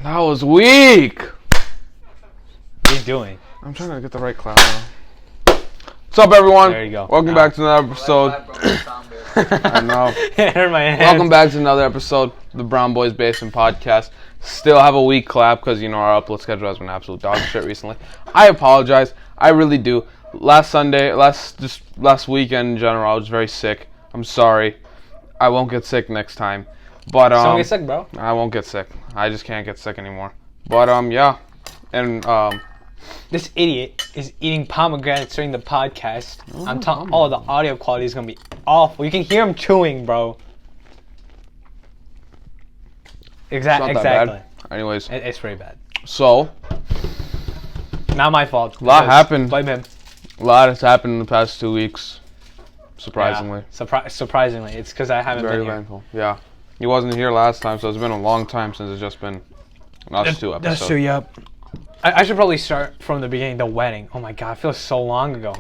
That was weak. What are you doing? I'm trying to get the right clap now. What's up, everyone? There you go. Welcome back to another episode. I know. It hurt my hand. Welcome back to another episode of the Brown Boys Basement Podcast. Still have a weak clap because, our upload schedule has been absolute dog shit recently. I apologize. I really do. Last weekend in general, I was very sick. I'm sorry. I won't get sick next time. But Don't get sick, bro. I won't get sick. I just can't get sick anymore. But yeah. And this idiot is eating pomegranates during the podcast. I'm telling the audio quality is gonna be awful. You can hear him chewing, bro. Exactly. Bad. Anyways, it's pretty bad. So, Not my fault. A lot happened. Blame him. A lot has happened in the past 2 weeks. Surprisingly. Yeah, surprisingly, it's because I haven't Very been here. painful. Yeah. He wasn't here last time, so it's been a long time since it's just been us two episodes. That's true. Yep. I should probably start from the beginning. The wedding. Oh my god, it feels so long ago.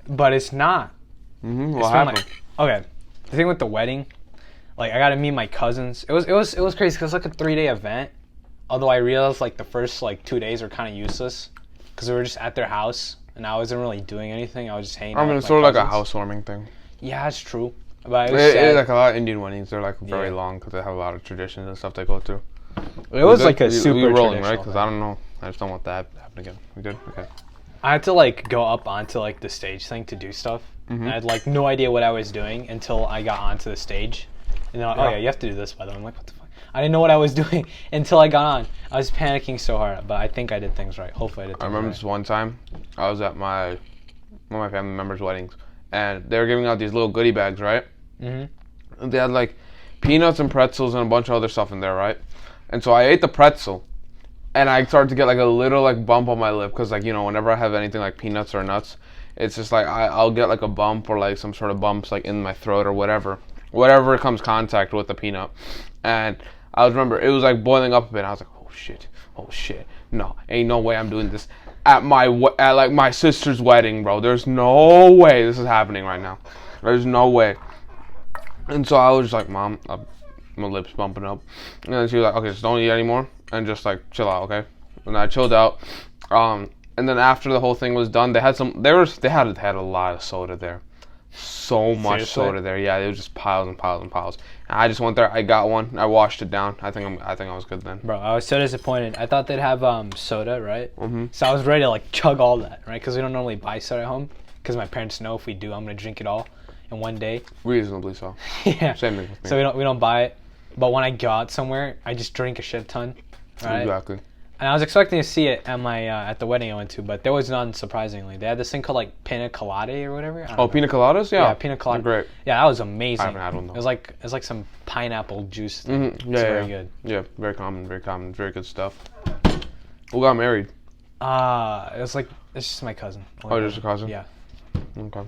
But it's not. What happened? Okay, the thing with the wedding, I got to meet my cousins. It was crazy because it's like a 3-day event. Although I realized the first 2 days were kind of useless because we were just at their house and I wasn't really doing anything. I was just hanging out. It's sort of like a housewarming thing. Yeah, it's true. But it is like a lot of Indian weddings. They're very long because they have a lot of traditions and stuff they go through. It was a super we rolling, traditional right? Because I don't know. I just don't want that to happen again. We good? Okay. I had to go up onto the stage thing to do stuff. And I had no idea what I was doing until I got onto the stage. And they're like, oh yeah, you have to do this by the way. I'm like, what the fuck? I didn't know what I was doing until I got on. I was panicking so hard, but I think I did things right. Hopefully I did things right. I remember this one time, I was at one of my family members' weddings, and they were giving out these little goodie bags, right? And they had peanuts and pretzels and a bunch of other stuff in there, right? And so I ate the pretzel, and I started to get a little bump on my lip because whenever I have anything like peanuts or nuts, it's just I'll get a bump or some sort of bumps in my throat or whatever comes contact with the peanut. And I remember it was boiling up a bit. I was like, oh shit, no, ain't no way I'm doing this at my sister's wedding, bro. There's no way this is happening right now. There's no way. And so I was just like, Mom, my lips bumping up. And then she was like, okay, just don't eat anymore and just chill out, okay? And I chilled out. And then after the whole thing was done, they had a lot of soda there. So much Seriously? soda there. Yeah, it was just piles and piles and piles. And I just went there. I got one. I washed it down. I think I was good then. Bro, I was so disappointed. I thought they'd have soda, right? So I was ready to chug all that, right? Because we don't normally buy soda at home. Because my parents know if we do, I'm gonna drink it all in one day. Reasonably so. Yeah. Same thing with me. So we don't buy it. But when I go out somewhere, I just drink a shit ton, right? Exactly. And I was expecting to see it at my at the wedding I went to, but there was none. Surprisingly, they had this thing called pina colada or whatever. Pina coladas, yeah. Yeah, pina colada. They're great. Yeah, that was amazing. I haven't had one though. It was like some pineapple juice. Yeah, it's very good. Yeah, very common, very good stuff. Who got married? It's just my cousin. Just a cousin? Yeah. Okay.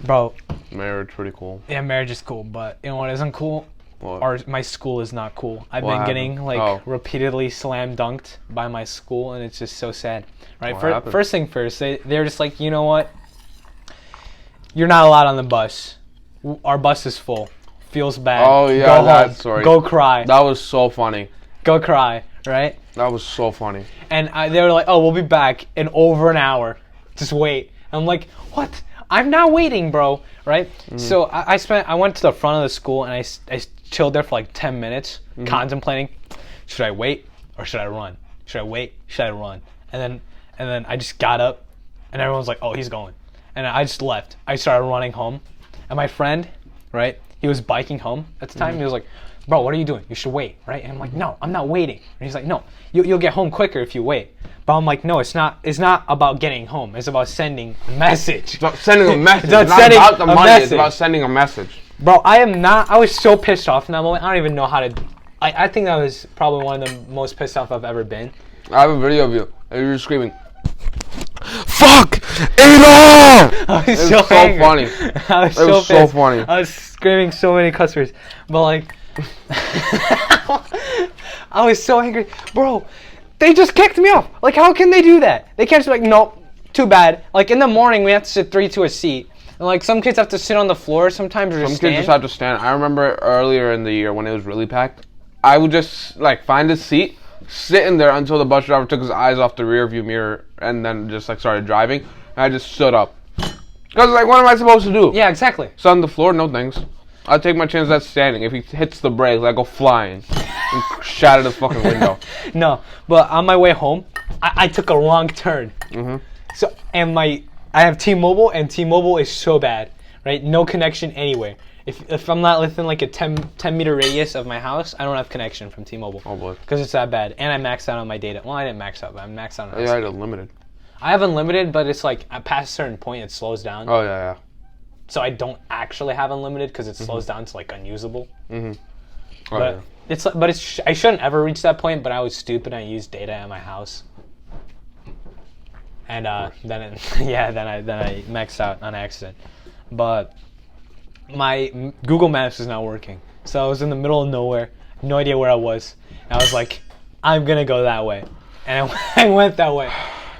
Bro. Marriage pretty cool. Yeah, marriage is cool, but you know what isn't cool? What? My school is not cool. I've What been happened? getting repeatedly slam dunked by my school, and it's just so sad. Right? What happened? First thing first, they're just you know what? You're not allowed on the bus. Our bus is full. Feels bad. Oh yeah, go that home. story. Go cry. That was so funny. Go cry. Right? That was so funny. And they were like, "Oh, we'll be back in over an hour. Just wait." And I'm like, "What? I'm not waiting, bro." Right? So I went to the front of the school and I chilled there for 10 minutes, contemplating, should I wait or should I run? Should I wait? Should I run? And then I just got up, and everyone's like, "Oh, he's going," and I just left. I started running home, and my friend, right? He was biking home at the time. He was like, "Bro, what are you doing? You should wait, right?" And I'm like, "No, I'm not waiting." And he's like, "No, you'll get home quicker if you wait." But I'm like, "No, it's not. It's not about getting home. It's about sending a message." It's about sending a message. It's not not sending about the a money. message. It's about sending a message. Bro, I was so pissed off in that moment. I don't even know how to. I think that was probably one of the most pissed off I've ever been. I have a video of you. And you're screaming, "Fuck it all!" I was It so was so angry. funny. I was It was so pissed. funny. I was screaming so many cuss words. But I was so angry. Bro, they just kicked me off. How can they do that? They can't just be nope, too bad. In the morning, we have to sit 3 to a seat. And some kids have to sit on the floor sometimes or Some just kids stand. just have to stand. I remember earlier in the year when it was really packed, I would just like find a seat, sit in there until the bus driver took his eyes off the rear view mirror, and then just like started driving. And I just stood up. Because like, what am I supposed to do? Yeah, exactly. So on the floor, no thanks. I'll take my chance at standing. If he hits the brakes, I go flying and shatter the fucking window. No, but on my way home, I took a wrong turn. So and I have T-Mobile, and T-Mobile is so bad, right? No connection anywhere. If I'm not within like a 10 meter radius of my house, I don't have connection from T-Mobile. Oh boy. Because it's that bad, and I maxed out on my data. Well, I didn't max out, but I maxed out on. Yeah, I had unlimited. I have unlimited, but it's like past a certain point, it slows down. Oh yeah. So I don't actually have unlimited because it slows down to like unusable. Oh, But yeah. I shouldn't ever reach that point. But I was stupid. And I used data at my house, and then I maxed out on accident. But my Google Maps is not working, so I was in the middle of nowhere, no idea where I was. And I was like, I'm gonna go that way, and I went that way,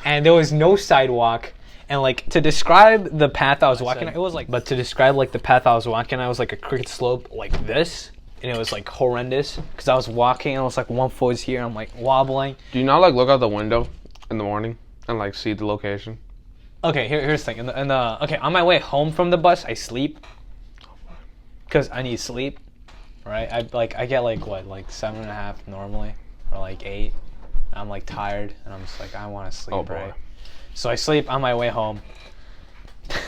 and there was no sidewalk. And like to describe the path I was walking, it was like. But to describe like the path I was walking, I was like a crooked slope like this, and it was like horrendous because I was walking and it was like one foot was here, and I'm like wobbling. Do you not like look out the window in the morning and like see the location? Okay, here's the thing. Okay, on my way home from the bus, I sleep because I need sleep, right? I get like what, like 7.5 normally, or like 8. I'm like tired, and I'm just like I want to sleep, Oh boy. right? So I sleep on my way home,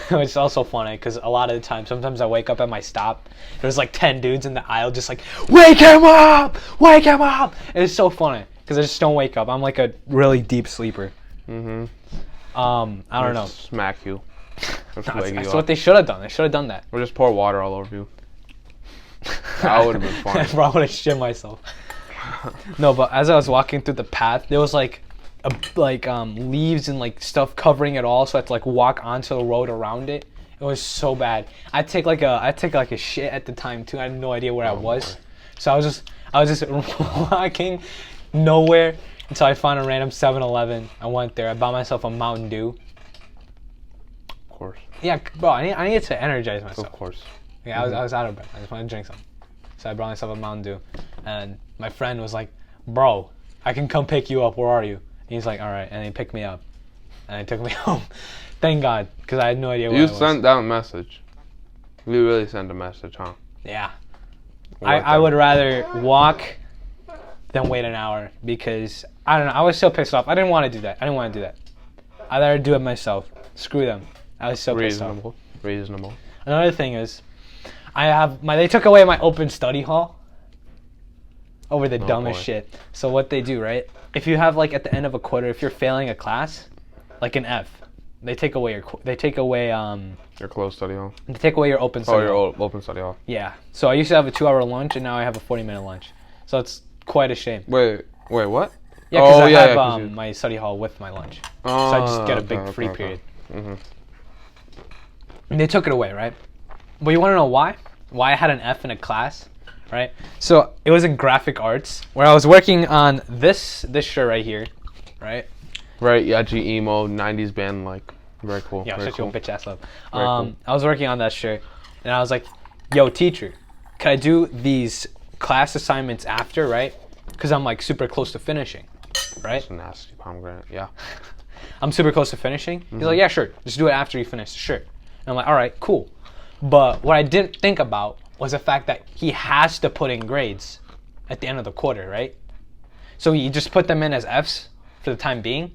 which is also funny because a lot of the time, sometimes I wake up at my stop. There's like 10 dudes in the aisle just like, wake him up! Wake him up! And it's so funny because I just don't wake up. I'm like a really deep sleeper. I don't know. Smack you. That's what they should have done. They should have done that. Or just pour water all over you. That would have been fun. I probably would have shit myself. No, but as I was walking through the path, there was like leaves and like stuff covering it all, so I had to like walk onto the road around it. It was so bad. I take like a shit at the time too. I had no idea where I was, boy. So I was just walking nowhere until I found a random 7-Eleven. I went there. I bought myself a Mountain Dew. Of course. Yeah, bro. I needed to energize myself. Of course. Yeah, I was out of breath. I just wanted to drink something, so I brought myself a Mountain Dew. And my friend was like, "Bro, I can come pick you up. Where are you?" He's like, all right, and he picked me up, and he took me home. Thank God, because I had no idea where I was. You sent that message. You really sent a message, huh? Yeah. I would rather walk than wait an hour because, I don't know, I was so pissed off. I didn't want to do that. I'd rather do it myself. Screw them. I was so pissed off. Reasonable. Another thing is, they took away my open study hall over the dumbest shit. So what they do, right? If you have like at the end of a quarter, if you're failing a class, like an F, they take away your closed study hall. They take away your open study hall. Oh, your open study hall. Yeah. So I used to have a 2-hour lunch, and now I have a 40-minute lunch. So it's quite a shame. Wait, what? Yeah, because I have my study hall with my lunch. So I just get a big free period. And they took it away, right? But you want to know why? Why I had an F in a class? Right, so it was in graphic arts where I was working on this shirt right here, right? Right, edgy emo 90s band, like very cool. Yeah, very shut your bitch ass up. Cool. I was working on that shirt, and I was like, "Yo, teacher, can I do these class assignments after, right? Because I'm like super close to finishing, right?" That's a nasty pomegranate. Yeah. I'm super close to finishing. He's like, "Yeah, sure. Just do it after you finish the shirt." And I'm like, "All right, cool." But what I didn't think about was the fact that he has to put in grades at the end of the quarter, right? So he just put them in as Fs for the time being.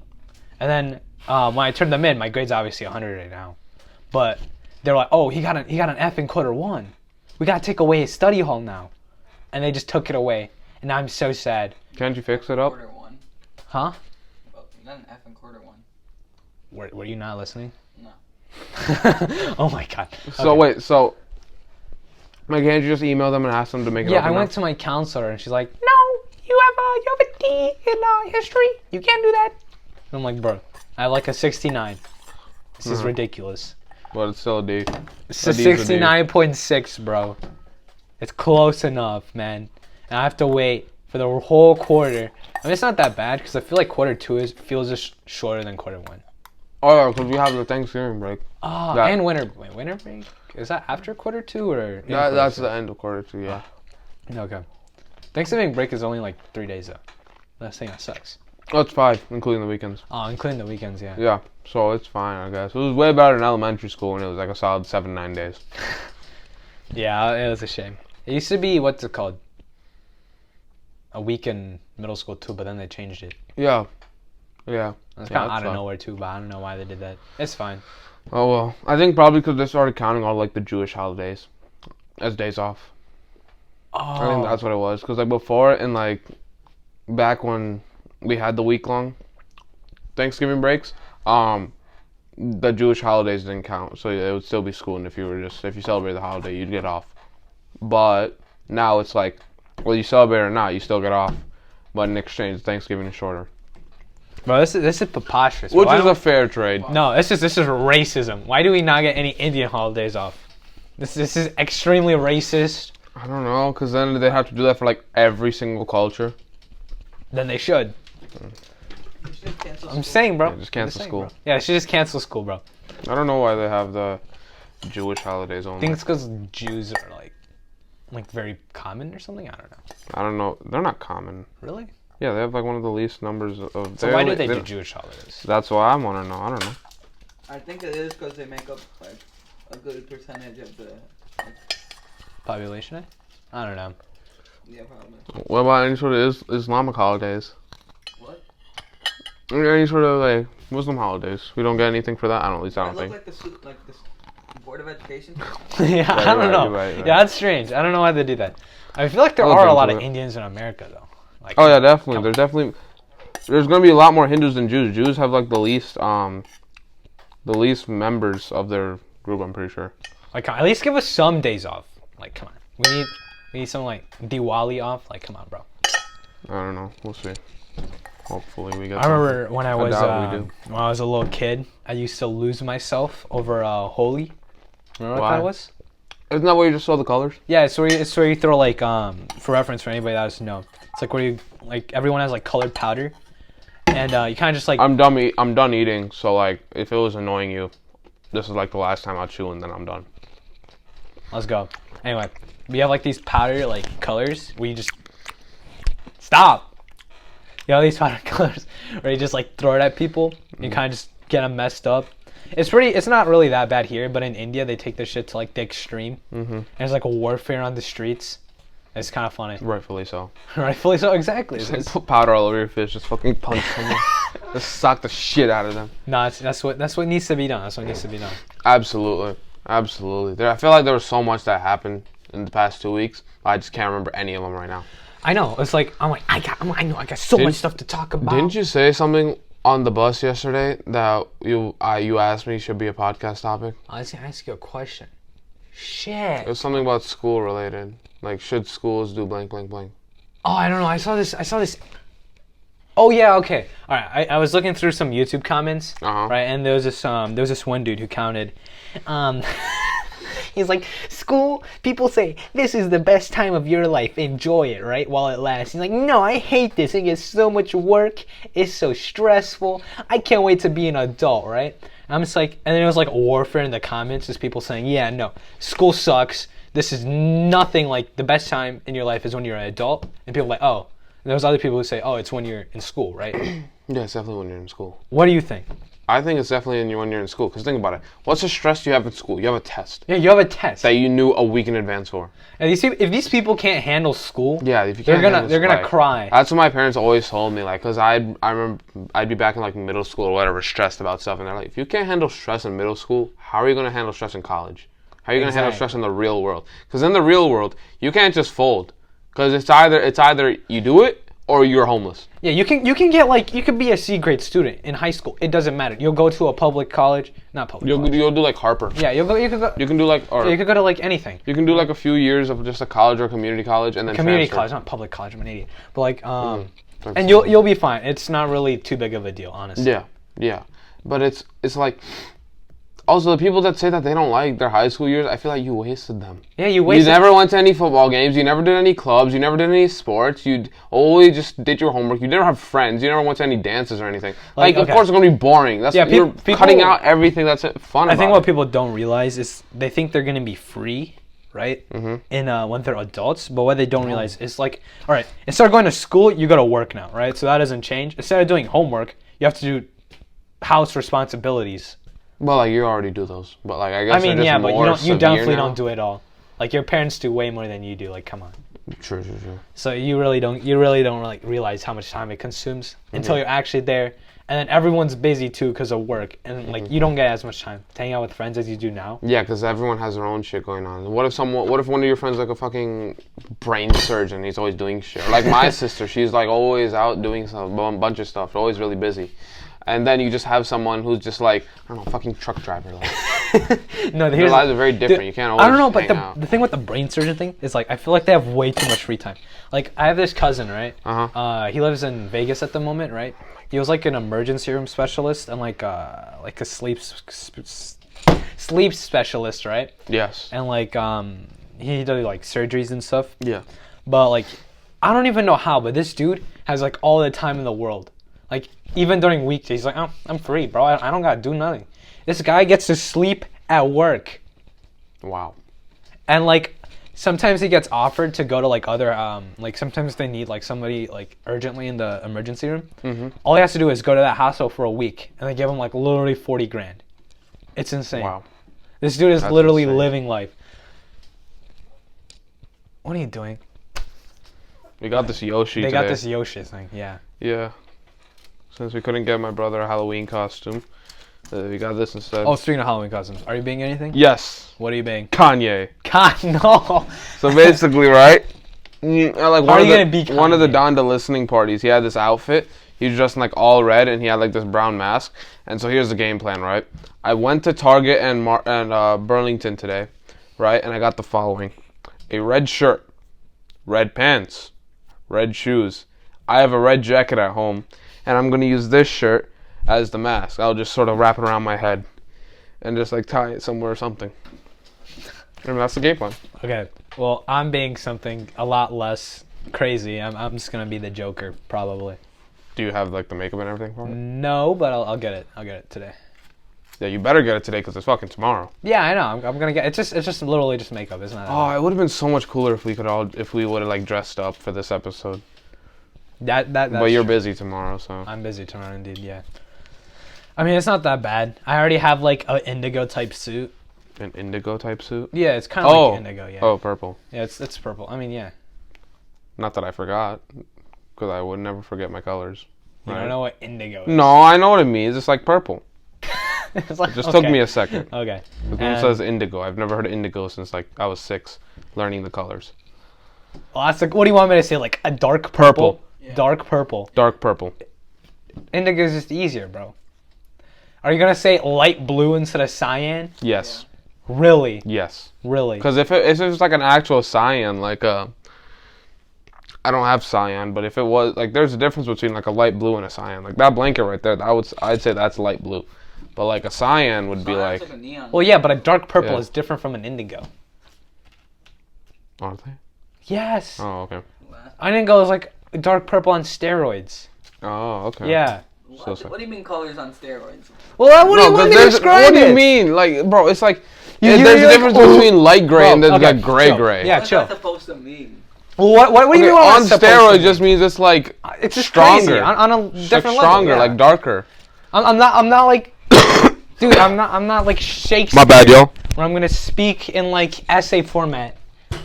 And then when I turned them in, my grade's obviously 100 right now. But they're like, oh, he got an F in quarter 1. We got to take away his study hall now. And they just took it away. And now I'm so sad. Can't you fix it up? Quarter 1. Huh? Well, not an F in quarter 1. Were you not listening? No. Oh my God. So wait, like, can't you just email them and ask them to make it up? Yeah, I went to my counselor and she's like, no, you have a D in history. You can't do that. And I'm like, bro, I have like a 69. This is ridiculous. But it's still a D. It's a 69.6, bro. It's close enough, man. And I have to wait for the whole quarter. I mean, it's not that bad because I feel like quarter 2 feels just shorter than quarter 1. Oh, because we have the Thanksgiving break. Oh, and winter break? Is that after quarter 2 or? That's the end of quarter 2, yeah. Okay. Thanksgiving break is only like 3 days though. That's the thing that sucks. Oh, it's 5, including the weekends. Oh, including the weekends, yeah. Yeah, so it's fine, I guess. It was way better in elementary school when it was like a solid 7-9 days. Yeah, it was a shame. It used to be, what's it called? A week in middle school too, but then they changed it. Yeah. It's kind of out of nowhere too, but I don't know why they did that. It's fine. Oh, well. I think probably because they started counting all, like, the Jewish holidays as days off. Oh. I think that's what it was. Because, like, before, and, like, back when we had the week-long Thanksgiving breaks, the Jewish holidays didn't count. So it would still be school, and if you celebrate the holiday, you'd get off. But now it's like, whether you celebrate or not, you still get off. But in exchange, Thanksgiving is shorter. Bro, this is preposterous. Which is a fair trade. No, this is racism. Why do we not get any Indian holidays off? This is extremely racist. I don't know, because then they have to do that for, like, every single culture. Then they should. I'm saying, bro. Yeah, just cancel school. Bro. Yeah, they should just cancel school, bro. I don't know why they have the Jewish holidays only. I think it's because Jews are, like very common or something? I don't know. I don't know. They're not common. Really? Yeah, they have, like, one of the least numbers of... So why do they do Jewish holidays? That's what I want to know. I don't know. I think it is because they make up, like, a good percentage of the... Population? I don't know. Yeah, probably. What about any sort of Islamic holidays? What? Any sort of, like, Muslim holidays? We don't get anything for that? At least I don't think. Like the Board of Education? Yeah, I don't know. Right. Yeah, that's strange. I don't know why they do that. I feel like there are a lot of Indians in America, though. Like, oh, yeah, definitely. There's going to be a lot more Hindus than Jews. Jews have, like, the least members of their group, I'm pretty sure. Like, at least give us some days off. Like, come on. We need some, like, Diwali off. Like, come on, bro. I don't know. We'll see. Hopefully we get I remember when I was when I was a little kid, I used to lose myself over Holi. Remember what that was? Isn't that where you just saw the colors? Yeah, it's where you throw, like, for reference for anybody that doesn't know, it's like where you, like, everyone has, like, colored powder, and you kind of just, like... I'm done eating, so, like, if it was annoying you, this is, like, the last time I'll chew, and then I'm done. Let's go. Anyway, we have, like, these powder, like, colors where you just... Stop! You have these powder colors where you just, like, throw it at people, and you kind of just get them messed up. It's not really that bad here, but in India, they take their shit to, like, the extreme. Mm-hmm. And there's, like, a warfare on the streets. It's kind of funny. Rightfully so. Rightfully so, exactly. Just, like, put powder all over your fish, just fucking punch someone. Just sock the shit out of them. No, that's what needs to be done. That's what needs to be done. Absolutely. I feel like there was so much that happened in the past 2 weeks. I just can't remember any of them right now. I know. It's like, I got so much stuff to talk about. Didn't you say something on the bus yesterday that you asked me should be a podcast topic? I was going to ask you a question. Shit. It was something about school related. Like, should schools do blank, blank, blank? Oh, I don't know. I saw this. Oh, yeah, okay. All right. I was looking through some YouTube comments, right? And there was this one dude who counted. He's like, school, people say, this is the best time of your life. Enjoy it, right? While it lasts. He's like, no, I hate this. It gets so much work. It's so stressful. I can't wait to be an adult, right? And I'm just like, and then it was like a warfare in the comments. Just people saying, yeah, no, school sucks. This is nothing like the best time in your life is when you're an adult. And people are like, oh. And there's other people who say, oh, it's when you're in school, right? Yeah, it's definitely when you're in school. What do you think? I think it's definitely when you're in school. Because think about it. What's the stress you have in school? You have a test. Yeah, you have a test. That you knew a week in advance for. And you see, if these people can't handle school, yeah, if you can't they're gonna cry. That's what my parents always told me. Like, because I remember I'd be back in, like, middle school or whatever, stressed about stuff. And they're like, if you can't handle stress in middle school, how are you going to handle stress in college? How are you going to handle stress in the real world? Because in the real world, you can't just fold. Because it's either you do it or you're homeless. Yeah, you can get, like, you could be a C grade student in high school. It doesn't matter. You'll go to a public college, not public. You'll do like Harper. Yeah, you could go. You can do like, or you could go to like anything. You can do like a few years of just a college or community college and then community transfer. College, not public college. I'm an idiot. But like, and you'll be fine. It's not really too big of a deal, honestly. Yeah, but it's like. Also, the people that say that they don't like their high school years, I feel like you wasted them. Yeah, you wasted. You never went to any football games. You never did any clubs. You never did any sports. You only just did your homework. You never have friends. You never went to any dances or anything. Like, of course, it's going to be boring. That's you're cutting out everything that's fun. I think what people don't realize is they think they're going to be free right? In when they're adults, but what they don't realize is like, all right, instead of going to school, you go to work now, right? So that doesn't change. Instead of doing homework, you have to do house responsibilities. Well, like you already do those, but like I guess. I mean, they're just yeah, but more you definitely now. don't do it all. Like your parents do way more than you do. Like, come on. True. So you really don't like realize how much time it consumes until you're actually there. And then everyone's busy too because of work, and like you don't get as much time to hang out with friends as you do now. Yeah, because everyone has their own shit going on. What if one of your friends like a fucking brain surgeon? He's always doing shit. Like my sister, she's like always out doing a bunch of stuff. Always really busy. And then you just have someone who's just like, I don't know, fucking truck driver. Like, No, their lives are very different. You can't always I don't know, but hang out. the thing with the brain surgeon thing is like I feel like they have way too much free time. Like I have this cousin, right? He lives in Vegas at the moment, right? He was like an emergency room specialist and like a sleep specialist, right? Yes. And like he did like surgeries and stuff. Yeah. But like I don't even know how, but this dude has like all the time in the world. Like even during weekdays, he's like, oh, I'm free, bro. I don't gotta do nothing. This guy gets to sleep at work. Wow. And like sometimes he gets offered to go to like other like sometimes they need like somebody like urgently in the emergency room. All he has to do is go to that hospital for a week, and they give him like literally $40,000. It's insane. Wow. This dude is That's literally insane. living life. What are you doing? We got this Yoshi They today. got this Yoshi thing, yeah. Yeah. Since we couldn't get my brother a Halloween costume, we got this instead. Oh, speaking of Halloween costumes, are you being anything? Yes. What are you being? Kanye. God, no. So basically, right? Like How are you gonna be Kanye? one of the Donda listening parties, he had this outfit. He was dressed in like all red, and he had like this brown mask. And so here's the game plan, right? I went to Target and Burlington today, right? And I got the following: a red shirt, red pants, red shoes. I have a red jacket at home, and I'm gonna use this shirt as the mask. I'll just sort of wrap it around my head, and just like tie it somewhere or something. And that's the game plan. Okay, well, I'm being something a lot less crazy. I'm just gonna be the Joker, probably. Do you have like the makeup and everything for it? No, but I'll get it. I'll get it today. Yeah, you better get it today because it's fucking tomorrow. Yeah, I know. I'm gonna get. It's just literally just makeup, isn't it? Oh, it would have been so much cooler if we would have like dressed up for this episode. That's But you're true. busy tomorrow, so. I'm busy tomorrow, indeed. Yeah. I mean, it's not that bad. I already have like an indigo type suit. An indigo type suit. Yeah, it's kind of like indigo. Yeah. Oh, purple. Yeah, it's purple. I mean, yeah. Not that I forgot, because I would never forget my colors. You don't know what indigo is. No, I know what it means. It's like purple. It's like, It just took me a second. Okay. The one says indigo. I've never heard of indigo since like I was 6, learning the colors. Well, that's like. What do you want me to say? Like a dark purple. Yeah. Dark purple. Dark purple. Indigo is just easier, bro. Are you gonna say light blue instead of cyan? Yes. Really? Yes. Really? Because if it was like an actual cyan, like I don't have cyan, but if it was like, there's a difference between like a light blue and a cyan. Like that blanket right there, I'd say that's light blue, but like a cyan would be like. a neon. Well, yeah, but a dark purple Yeah. is different from an indigo. Aren't they? Yes. Oh, okay. Indigo is like dark purple on steroids. Oh, okay. Yeah. What do you mean colors on steroids? Well, what do you want me to describe What do you it? mean? Like, bro, it's like You're there's a like, difference oh. between light gray Bro, and there's okay, like gray chill. gray. Yeah, What's chill. that supposed to mean? Well, what do you Okay, mean? what on it's supposed to steroids mean? just means it's like It's just stronger. crazy on a It's different like stronger, level. Yeah. like darker. I'm not like, dude. I'm not like Shakespeare. My bad, yo. Where I'm gonna speak in like essay format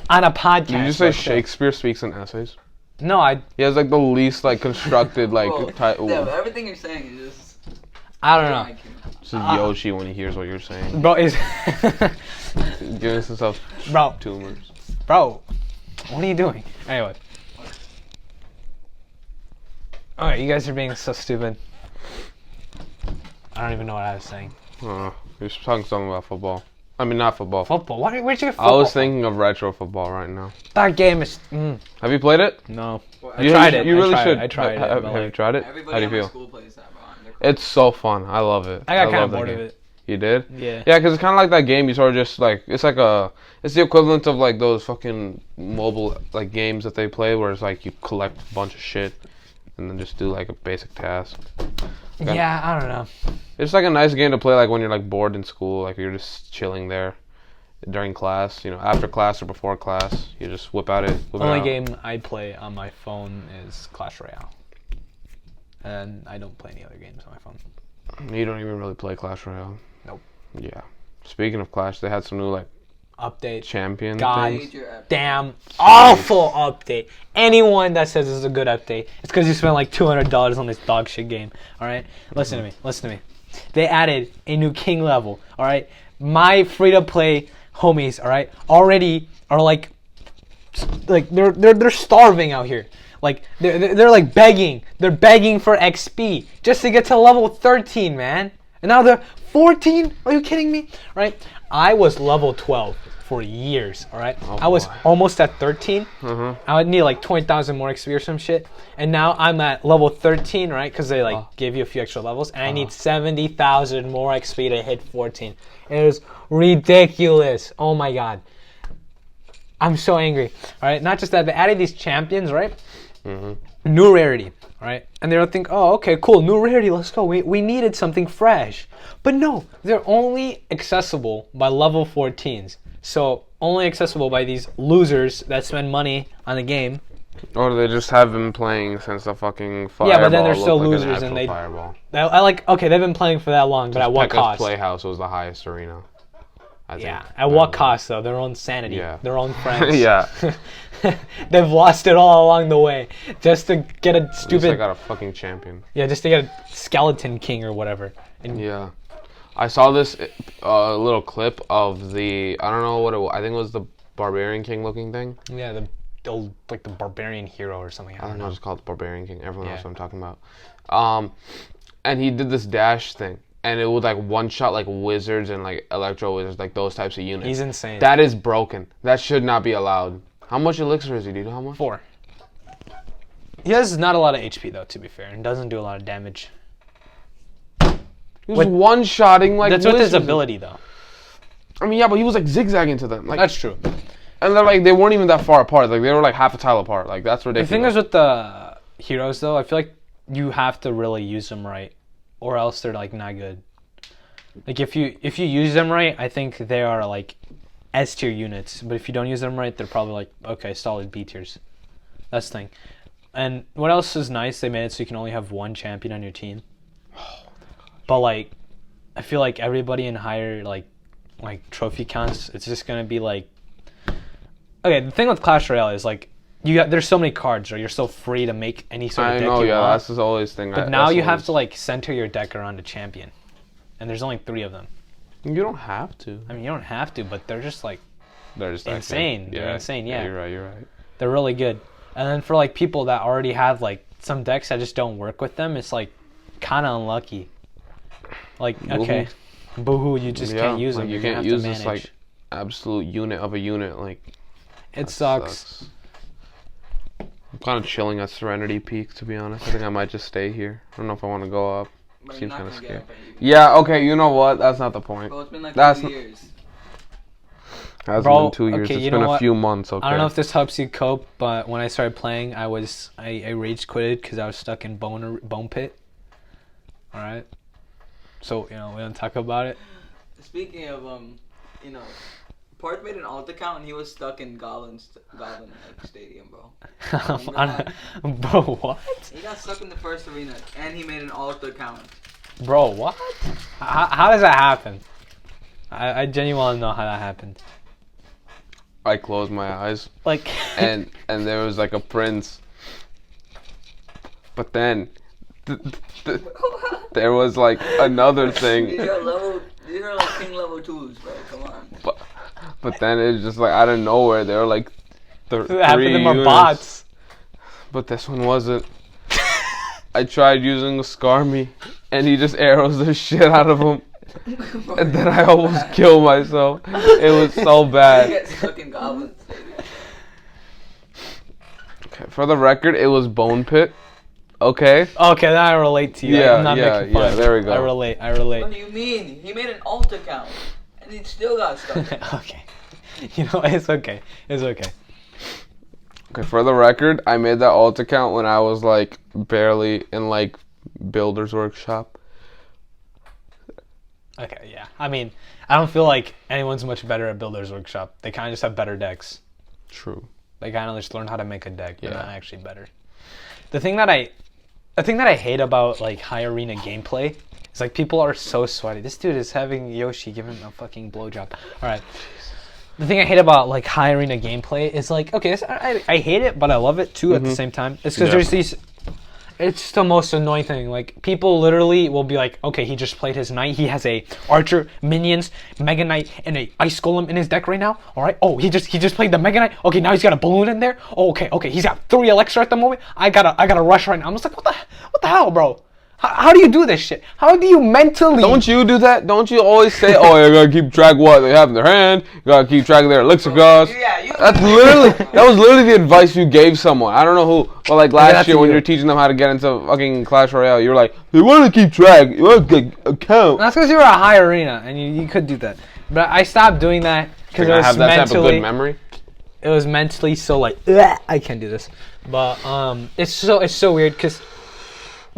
on a podcast. Did you say like that. Shakespeare speaks in essays? No, He has like the least like constructed like Bro, title. yeah, but everything you're saying is just. I don't know, This is Yoshi when he hears what you're saying. bro. Is Giving himself bro, tumors. bro. What are you doing? Anyway. All right, you guys are being so stupid. I don't even know what I was saying. You're talking something about football. I mean, not football. Football. Where'd you get I football? was from? thinking of retro football right now. That game is. Have you played it? No. I You tried it. You really should. I tried it. Have but, you like, tried it? Everybody How do you at my feel? school plays that, bro. It's so fun. I love it. I got kind love of that bored of game. it. You did? Yeah. Yeah, because it's kind of like that game. You sort of just like it's the equivalent of like those fucking mobile like games that they play where it's like you collect a bunch of shit and then just do like a basic task. Yeah, I don't know. It's like a nice game to play like when you're like bored in school, like you're just chilling there. during class. You know, after class or before class, you just whip out it. The only game I play on my phone is Clash Royale. And I don't play any other games on my phone. You don't even really play Clash Royale. Nope. Yeah. Speaking of Clash, they had some new update. champion God things. damn awful update. Anyone that says this is a good update, it's because you spent like $200 on this dog shit game. All right, listen to me. They added a new king level. All right, my free to play homies. All right, already are like they're starving out here. Like they're like begging. They're begging for XP just to get to level 13, man. And now they're 14. Are you kidding me? Right? I was level 12 for years. All right. Oh, I was boy. almost at 13. I would need like 20,000 more XP or some shit. And now I'm at level 13, right? Because they give you a few extra levels, and I need 70,000 more XP to hit 14. It is ridiculous. Oh my god. I'm so angry. All right. Not just that, they added these champions, right? New rarity, right? And they don't think, oh, okay, cool, new rarity, let's go. We needed something fresh. But no, they're only accessible by level 14s. So only accessible by these losers that spend money on the game. Or they just have been playing since the fucking Fireball. Yeah, but then they're still looked like losers, an and actual Fireball. I like, okay, they've been playing for that long, but at what Pekka's cost? Playhouse was the highest arena. I think. Yeah, at what cost though? Their own sanity, Yeah. their own friends. Yeah. They've lost it all along the way just to get a At least I stupid, got a fucking champion. yeah, just to get a skeleton king or whatever. And Yeah. I saw this little clip of the, I don't know what it was, I think it was the Barbarian King looking thing. yeah, the old, like the barbarian hero or something. I don't know, it's called the Barbarian King. Everyone knows Yeah. what I'm talking about. And he did this dash thing. And it would like one shot like wizards and like electro wizards, like those types of units. He's insane. That is broken. That should not be allowed. How much elixir is he? Do you know how much? 4. He has not a lot of HP though, to be fair, and doesn't do a lot of damage. He was one-shotting like That's with his wizards. ability though. I mean, yeah, but he was like zigzagging to them. Like, That's true. and they're like, they weren't even that far apart. Like, they were like half a tile apart. Like, that's ridiculous. The thing is with the heroes though, I feel like you have to really use them right, or else they're like not good. Like if you use them right, I think they are like S tier units. But if you don't use them right, they're probably like okay, solid B tiers. That's the thing. And what else is nice? They made it so you can only have one champion on your team. But like, I feel like everybody in higher like trophy counts, it's just gonna be like. Okay, the thing with Clash Royale is like there's so many cards, or you're so free to make any sort of I deck know, you yeah, want. that's the always thing. But now you have to like center your deck around a champion, and there's only 3 of them. You don't have to. I mean, you don't have to, but they're just like They're just insane. They're insane. Yeah, You're right. they're really good. And then for like people that already have like some decks that just don't work with them, it's like kind of unlucky. Like okay, boohoo, you just can't use them. Like, you You're gonna can't have use to this manage. like absolute unit of a unit. Like It sucks. I'm kind of chilling at Serenity Peak, to be honest. I think I might just stay here. I don't know if I want to go up. But you're Seems not kind of gonna scary. get up any- Yeah, okay, you know what? That's not the point. Bro, it's been like That's 2 not- years. It hasn't Bro, been 2 years. okay, It's you been know a what? few months, okay? I don't know if this helps you cope, but when I started playing, I rage quitted because I was stuck in bone pit. All right. So we don't talk about it. Speaking of Part made an alt account and he was stuck in Goblin Stadium, bro. Bro, what? He got stuck in the first arena and he made an alt account. Bro, what? How does that happen? I genuinely want to know how that happened. I closed my eyes. Like, and there was like a prince. But then there was like another thing. These are like king level 2s, bro. Come on. But then it's just like out of nowhere there were like half of 3 them are units. bots. But this one wasn't. I tried using a Skarmy and he just arrows the shit out of him. And then I almost killed myself. It was so You bad. get stuck in Goblin Stadium. Okay, for the record, it was Bone Pit. Okay. Okay, now I relate to you. Yeah, I'm not making fun. yeah, there we go. I relate. What do you mean? He made an alt account and he still got stuck. Okay. It's okay. It's okay. Okay, for the record, I made that alt account when I was like barely in like Builder's Workshop. Okay, yeah. I mean, I don't feel like anyone's much better at Builder's Workshop. They kind of just have better decks. True. They kind of just learn how to make a deck. They're Yeah. not actually better. The thing that I hate about like high arena gameplay is like people are so sweaty. This dude is having Yoshi give him a fucking blowjob. All right. The thing I hate about like high arena gameplay is like, okay, I hate it, but I love it too at the same time. It's because there's these. It's the most annoying thing. Like people literally will be like, okay, he just played his knight. He has a archer, minions, mega knight, and a ice golem in his deck right now. All right. Oh, he just played the mega knight. Okay, now he's got a balloon in there. Oh, okay. He's got 3 elixir at the moment. I gotta rush right now. I'm just like, what the hell, bro? How do you do this shit? How do you mentally? Don't you do that? Don't you always say, "Oh, you gotta keep track of what they have in their hand. You gotta keep track of their elixir cost." Yeah, That was literally the advice you gave someone. I don't know who, but like last year when you were teaching them how to get into fucking Clash Royale, you were like, "You want to keep track. You want to account." That's because you were a high arena and you could do that. But I stopped doing that because I have that type of good memory. It was mentally so like, "Ugh, I can't do this." But it's so weird because.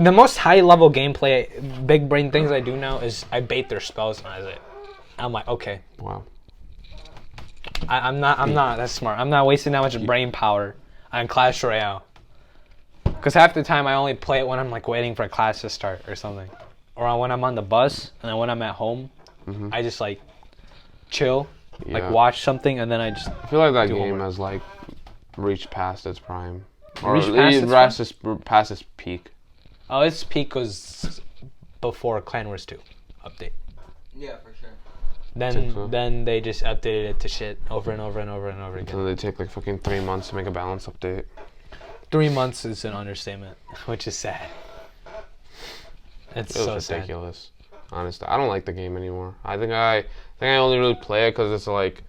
The most high level gameplay, big brain things I do now is I bait their spells and that's it. I'm like, okay. Wow. I'm not that smart. I'm not wasting that much brain power on Clash Royale. Because half the time I only play it when I'm like waiting for a class to start or something. Or when I'm on the bus and then when I'm at home, I just like chill, like watch something and then I just. I feel like that game has like reached past its prime. Or past its peak. Oh, its peak was before Clan Wars 2 update. Yeah, for sure. Then they just updated it to shit over and over and over and over again. So they take like fucking 3 months to make a balance update. 3 months is an understatement, which is sad. It's so ridiculous. Honestly, I don't like the game anymore. I think I only really play it because it's like,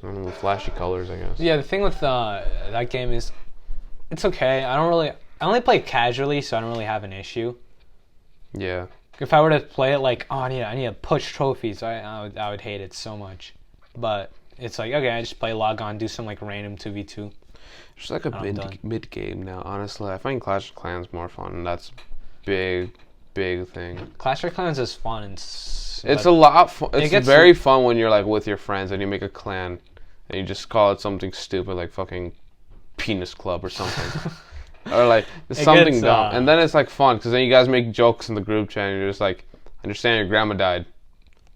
I don't know, flashy colors, I guess. Yeah, the thing with that game is, it's okay. I only play casually, so I don't really have an issue. Yeah. If I were to play it like, oh, I need to push trophies, I would hate it so much. But it's like, okay, I just play log on, do some like random 2v2. It's like a mid game now, honestly. I find Clash of Clans more fun, and that's big thing. Clash of Clans is fun. It's a lot fun. It's very fun when you're like with your friends and you make a clan and you just call it something stupid like fucking Penis Club or something. Or like something dumb, and then it's like fun because then you guys make jokes in the group chat and you're just like, I understand your grandma died.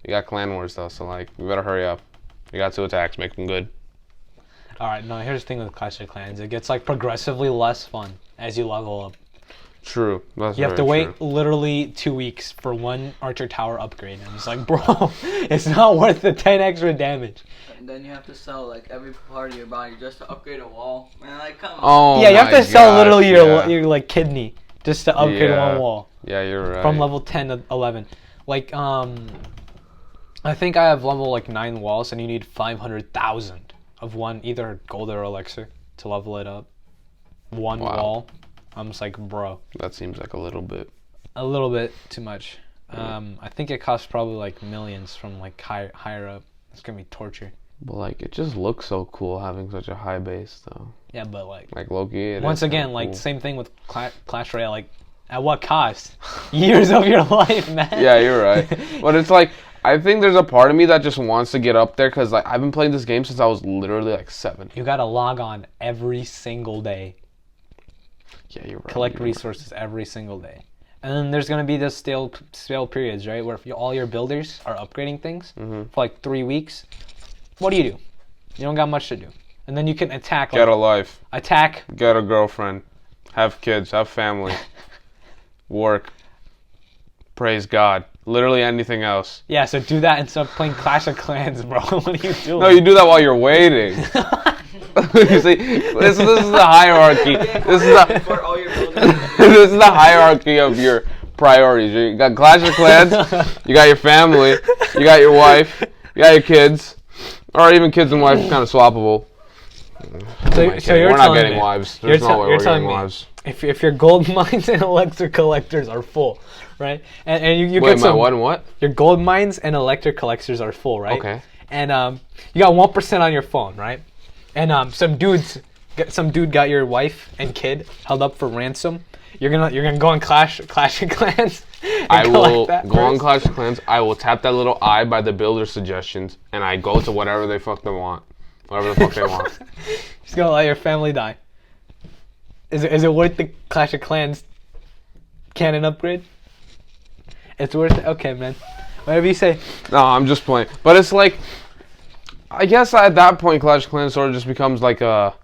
You got clan wars though, so like we better hurry up. You got 2 attacks, make them good. All right, no. Here's the thing with Clash of Clans: it gets like progressively less fun as you level up. True. That's you have to wait literally 2 weeks for one Archer Tower upgrade, and it's like, bro, it's not worth the 10 extra damage. And then you have to sell like every part of your body just to upgrade a wall. Man, like come on. Oh, yeah, you have to sell literally your like kidney just to upgrade one wall. Yeah, you're right. From level 10 to 11. Like I think I have level like 9 walls, and you need 500,000 of one, either gold or elixir, to level it up. One wall. I'm just like, bro. That seems like a little bit. A little bit too much. I think it costs probably like millions from like higher up. It's gonna be torture. But like, it just looks so cool having such a high base, though. Yeah, but like Loki. Once again, like cool. Same thing with Clash Royale. Like, at what cost? Years of your life, man. Yeah, you're right. But it's like, I think there's a part of me that just wants to get up there because like I've been playing this game since I was literally like 7. You gotta log on every single day. Yeah, you're right. Collect resources every single day. And then there's going to be this stale periods, right? Where if all your builders are upgrading things for like 3 weeks, what do? You don't got much to do. And then you can attack. Get a life. Attack. Get a girlfriend. Have kids. Have family. Work. Praise God. Literally anything else. Yeah, so do that instead of playing Clash of Clans, bro. What are you doing? No, you do that while you're waiting. You see, this is the hierarchy. This is the hierarchy of your priorities. You got Clash of Clans, you got your family, you got your wife, you got your kids, or even kids and wife kind of swappable. So you're we're not getting wives. There's no way we're getting wives. If your gold mines and electric collectors are full, right? And you wait, get some. Wait, what? Your gold mines and electric collectors are full, right? Okay. And you got 1% on your phone, right? And some dude got your wife and kid held up for ransom. You're gonna go on Clash of Clans I will that go on first? Clash of Clans. I will tap that little eye by the builder suggestions, and I go to whatever they fuck them want, whatever the fuck they want. Just gonna let your family die. Is it worth the Clash of Clans cannon upgrade? It's worth it. Okay, man. Whatever you say. No, I'm just playing. But it's like, I guess at that point, Clash of Clans sort of just becomes like a,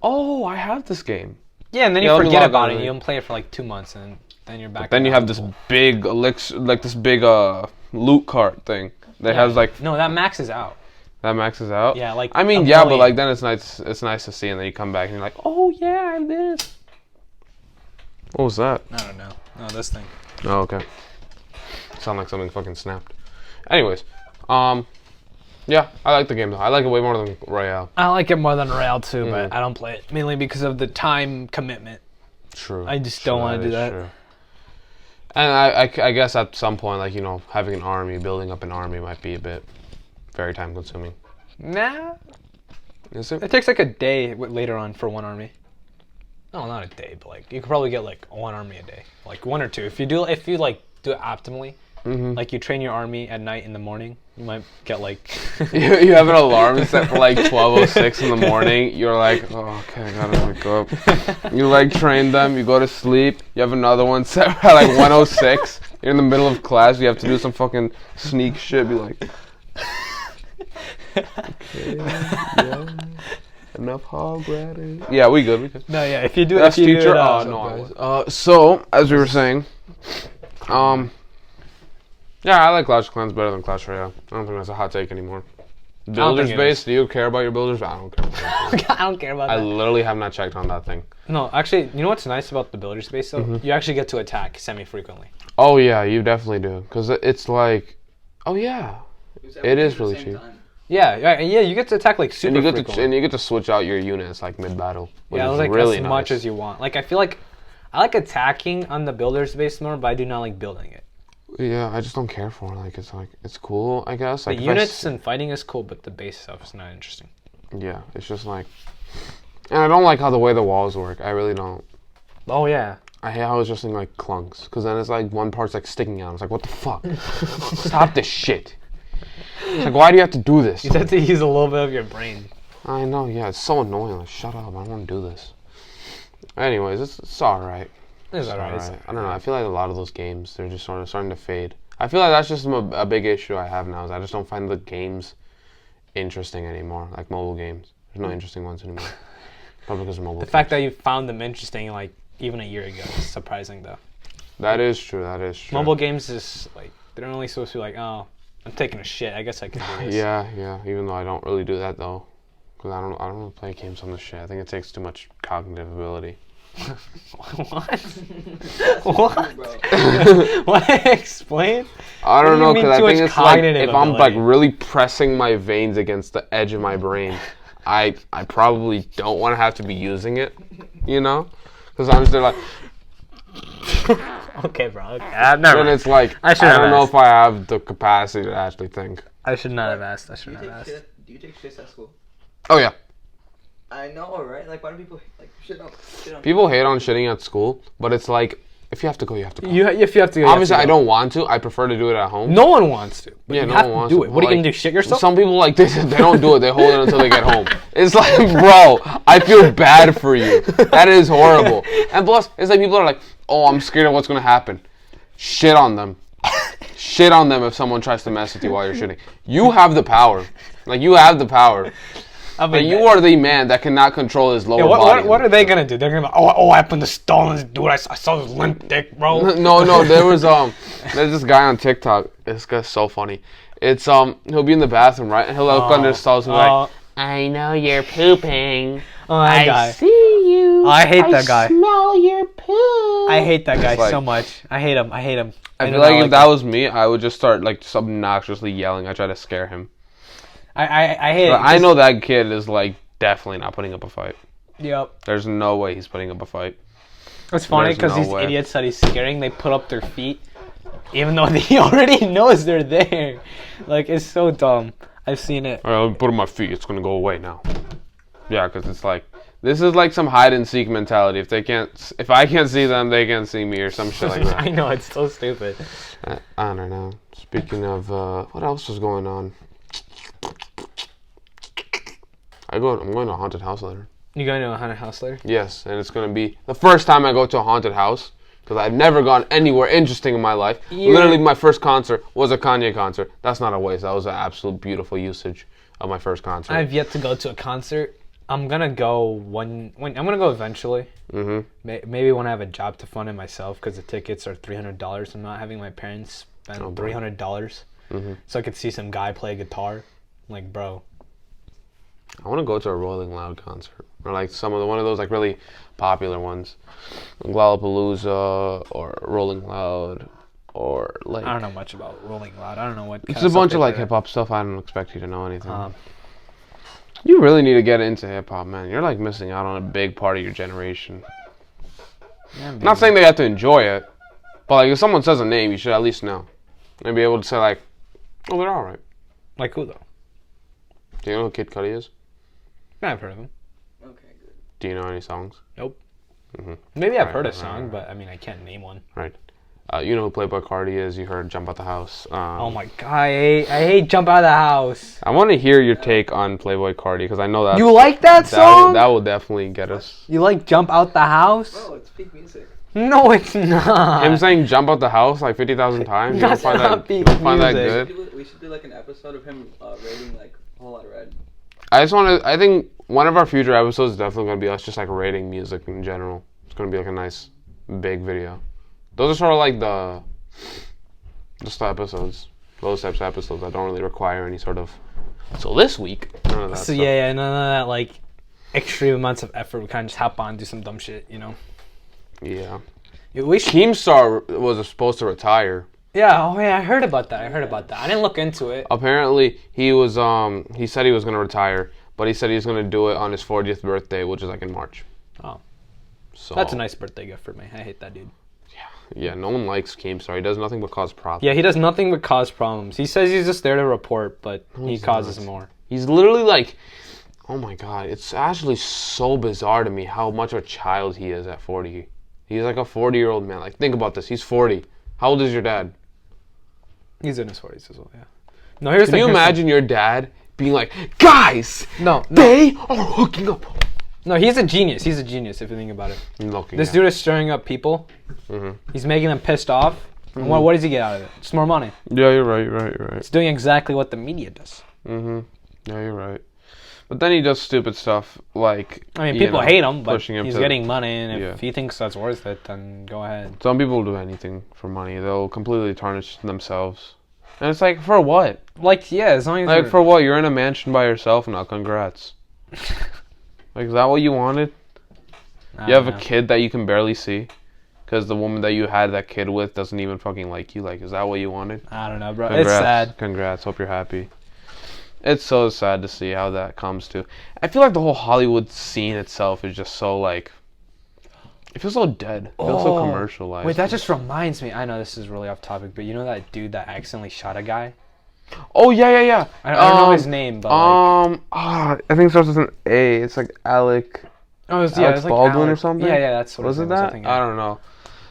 oh, I have this game. Yeah, and then you let me forget log about on it. it. You don't play it for like 2 months, and then you're back. But then you have this big elixir, like this big loot cart thing that has like No, that maxes out. that maxes out. Yeah, like I mean, a yeah, but million. like then it's nice. It's nice to see, and then you come back and you're like, oh yeah, I have this. What was that? I don't know. No, this thing. Oh, okay. Sound like something fucking snapped. Anyways, yeah, I like the game though. I like it way more than Royale. I like it more than Royale too, but I don't play it mainly because of the time commitment. True. I just don't want to do is that. true. And I guess at some point, like, you know, having an army, building up an army might be a bit very time consuming. Nah, Is it? it takes like a day later on for one army. No, not a day, but like you could probably get like one army a day, like 1 or 2. If you like do it optimally, like you train your army at night in the morning, you might get like. You have an alarm set for like 12:06 in the morning. You're like, oh, okay, I gotta wake up. You like train them. You go to sleep. You have another one set for like 1:06. You're in the middle of class. You have to do some fucking sneak shit. Be like, okay, yeah, enough hog ready. Yeah, we good. We good. No, yeah. If you do, Yes, if you teacher. do it, Oh no. I was. So as we were saying, yeah, I like Clash of Clans better than Clash Royale. I don't think that's a hot take anymore. Builders it base, is. do you care about your builders? I don't care about your builders. I don't care about I that. literally have not checked on that thing. No, actually, you know what's nice about the builder space though? You actually get to attack semi-frequently. Oh yeah, you definitely do. Because it's like, oh yeah. It is really cheap. Yeah, you get to attack like super And you get frequently. and you get to switch out your units like mid-battle. Which Yeah, is like really as nice. much as you want. Like I feel like I like attacking on the builder's base more, but I do not like building it. Yeah, I just don't care for it. Like it's cool, I guess. The Like if units and fighting is cool, but the base stuff is not interesting. yeah, it's just like, and I don't like how the way the walls work. I really don't. Oh yeah. I hate how it's just in like clunks, because then it's like one part's like sticking out. It's like, what the fuck? Stop this shit. It's like, why do you have to do this? You have to use a little bit of your brain. I know, yeah, it's so annoying. Like, shut up, I don't want to do this. Anyways, it's alright. It's alright. I don't know, I feel like a lot of those games, they're just sort of starting to fade. I feel like that's just a big issue I have now, is I just don't find the games interesting anymore, like mobile games. There's no interesting ones anymore. Probably because of mobile The games. fact that you found them interesting like even a year ago is surprising though. That is true, that is true. Mobile games is like they're only supposed to be like, oh, I'm taking a shit. I guess I can do this. Yeah, even though I don't really do that though. Because I don't really play games on the shit. I think it takes too much cognitive ability. What? What? What? Explain. I don't know, What do you mean because I too think much it's like, cognitive if I'm like ability? really pressing my veins against the edge of my brain, I probably don't want to have to be using it, you know? Because I'm just there like, Okay, bro. Okay. then Never. it's like, I I should have don't know asked. if I have the capacity to actually think. I should not have asked. I should not have asked. Do you take shits at school? Oh yeah. I know, right? Like, why do people like shit on? People hate on shitting at school, but it's like, if you have to go, you have to go. If you have to. Obviously, I don't want to. I prefer to do it at home. No one wants to. But Yeah, you no have one to wants do to. it. What are you Like, gonna do? Shit yourself? Some people like this. They don't do it. They hold it until they get home. It's like, bro, I feel bad for you. That is horrible. And plus, it's like people are like, oh, I'm scared of what's gonna happen. Shit on them. Shit on them if someone tries to mess with you while you're shitting. You have the power. Like, you have the power. I But mean, you are the man that cannot control his lower yeah, body. what are they gonna do? They're gonna be like, oh, I put the stall in this dude. I saw his limp dick, bro. No, there's this guy on TikTok. This guy's so funny. It's he'll be in the bathroom, right? And he'll look under his stalls and be like, I know you're pooping. Oh, that guy. See you. I hate that guy. Smell your poo. I hate that guy It's like- so much. I hate him. I do feel not like if that was me, I would just start like just obnoxiously yelling. I try to scare him. I hate it. But I know that kid is like definitely not putting up a fight. Yep. There's no way he's putting up a fight. It's funny There's because no these way. idiots that he's scaring, they put up their feet, even though he already knows they're there. Like, it's so dumb. I've seen it. All right, let me put up my feet. It's gonna go away now. Yeah, because it's like This is like some hide and seek mentality. If I can't see them, they can't see me, or some shit like that. I know, it's so stupid. I don't know. Speaking of, what else was going on? I'm going to a haunted house later. You going to a haunted house later? Yes, and it's going to be the first time I go to a haunted house because I've never gone anywhere interesting in my life. Yeah. Literally, my first concert was a Kanye concert. That's not a waste. That was an absolute beautiful usage of my first concert. I've yet to go to a concert. I'm gonna go when I'm gonna go eventually. Mm-hmm. Maybe when I have a job to fund it myself, because the tickets are $300. I'm not having my parents spend $300, so I could see some guy play guitar. Like, bro, I want to go to a Rolling Loud concert, or like one of those like really popular ones, Lollapalooza or Rolling Loud, or like I don't know much about Rolling Loud. I don't know what. It's a bunch of like hip hop stuff. I don't expect you to know anything. You really need to get into hip hop, man. You're like missing out on a big part of your generation. Yeah, I'm not saying they have to enjoy it, but like if someone says a name, you should at least know, and be able to say like, oh, they're all right. Like who though? Do you know who Kid Cudi is? Yeah, I've heard of him. Okay, good. Do you know any songs? Nope. Mm-hmm. Maybe I've heard a song, but I mean I can't name one. Right. You know who Playboy Cardi is? You heard Jump Out the House. Oh my god, I hate Jump Out of the House. I want to hear your take on Playboy Cardi because I know that. You like that song? That will definitely get us. You like Jump Out the House? Bro, it's peak music. No, it's not. Him saying Jump Out the House like 50,000 times? You That's not peak music. Find that good? We should do like an episode of him rating like a whole lot of red. I think one of our future episodes is definitely going to be us just like rating music in general. It's going to be like a nice big video. Those are sort of like the episodes. Those types of episodes that don't really require any sort of. So this week, none of that. So yeah, none of that like extreme amounts of effort. We kind of just hop on and do some dumb shit, you know. Yeah. Keemstar was supposed to retire. Yeah. Oh yeah, I heard about that. I didn't look into it. Apparently, he was. He said he was going to retire, but he said he was going to do it on his 40th birthday, which is like in March. Oh. So that's a nice birthday gift for me. I hate that dude. Yeah, no one likes Keemstar. He does nothing but cause problems. Yeah, he does nothing but cause problems. He says he's just there to report, but he causes more. He's literally like, oh my god, it's actually so bizarre to me how much of a child he is at 40. He's like a 40-year-old man. Like, think about this. He's 40. How old is your dad? He's in his 40s as well, yeah. No, here's Can you imagine your dad being like, guys, they are hooking up. No, he's a genius. He's a genius if you think about it. This dude is stirring up people. Mm-hmm. He's making them pissed off. Mm-hmm. And what does he get out of it? Just more money. Yeah, you're right. He's doing exactly what the media does. Mm-hmm. Yeah, you're right. But then he does stupid stuff like... I mean, people hate him, but he's getting money, and if he thinks that's worth it, then go ahead. Some people will do anything for money. They'll completely tarnish themselves. And it's like, for what? Like, yeah, as long as like, for what? You're in a mansion by yourself now. Congrats. Like, is that what you wanted? You have a kid that you can barely see because the woman that you had that kid with doesn't even fucking like you. Like, is that what you wanted? I don't know, bro. Congrats. It's sad. Congrats. Hope you're happy. It's so sad to see how that comes to. I feel like the whole Hollywood scene itself is just so, like... It feels so dead. It feels so commercialized. Wait, that just reminds me. I know this is really off topic, but you know that dude that accidentally shot a guy? Oh, yeah. I don't know his name, but I think it starts with an A. It's like Alec... Alec Baldwin or something? Yeah, that's what was it. Was it that? I don't know.